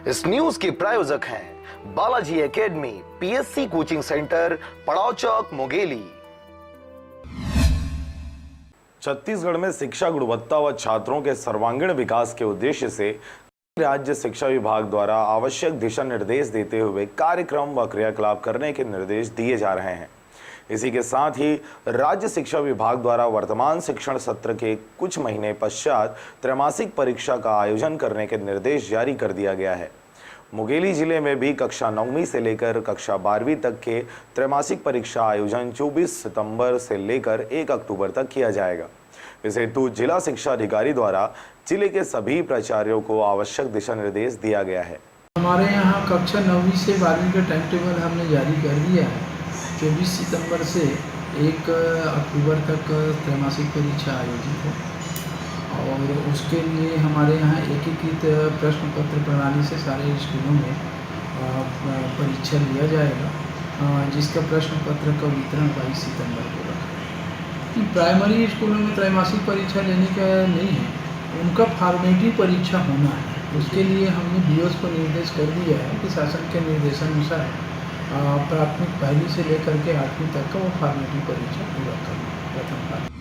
इस न्यूज के प्रायोजक हैं Balaji academy, PSC coaching centre, पड़ाव चौक, मुंगेली। छत्तीसगढ़ में शिक्षा गुणवत्ता व छात्रों के सर्वांगीण विकास के उद्देश्य से राज्य शिक्षा विभाग द्वारा आवश्यक दिशा निर्देश देते हुए कार्यक्रम व क्रियाकलाप करने के निर्देश दिए जा रहे हैं। इसी के साथ ही राज्य शिक्षा विभाग द्वारा वर्तमान शिक्षण सत्र के कुछ महीने पश्चात त्रैमासिक परीक्षा का आयोजन करने के निर्देश जारी कर दिया गया है। मुंगेली जिले में भी कक्षा 9वीं से लेकर कक्षा 12वीं तक के त्रैमासिक परीक्षा आयोजन 24 सितंबर से लेकर 1 अक्टूबर तक किया जाएगा। इस हेतु जिला शिक्षा अधिकारी द्वारा जिले के सभी प्राचार्यों को आवश्यक दिशा निर्देश दिया गया है। हमारे यहाँ कक्षा 9वीं से 12वीं का टाइम टेबल हमने जारी कर दिया है। 24 सितंबर से 1 अक्टूबर तक त्रैमासिक परीक्षा आयोजित है और उसके लिए हमारे यहाँ एकीकृत प्रश्न पत्र प्रणाली से सारे स्कूलों में परीक्षा लिया जाएगा, जिसका प्रश्न पत्र का वितरण 22 सितंबर को रखा है। प्राइमरी स्कूलों में त्रैमासिक परीक्षा लेने का नहीं है, उनका फॉर्मेटिव परीक्षा होना है। उसके लिए हमने बीओएस को निर्देश कर दिया है कि शासन के निर्देशानुसार प्राथमिक 1 से लेकर के 8वीं तक का वो फॉर्मेटिव परीक्षा पूरा करना प्रथम कार्य।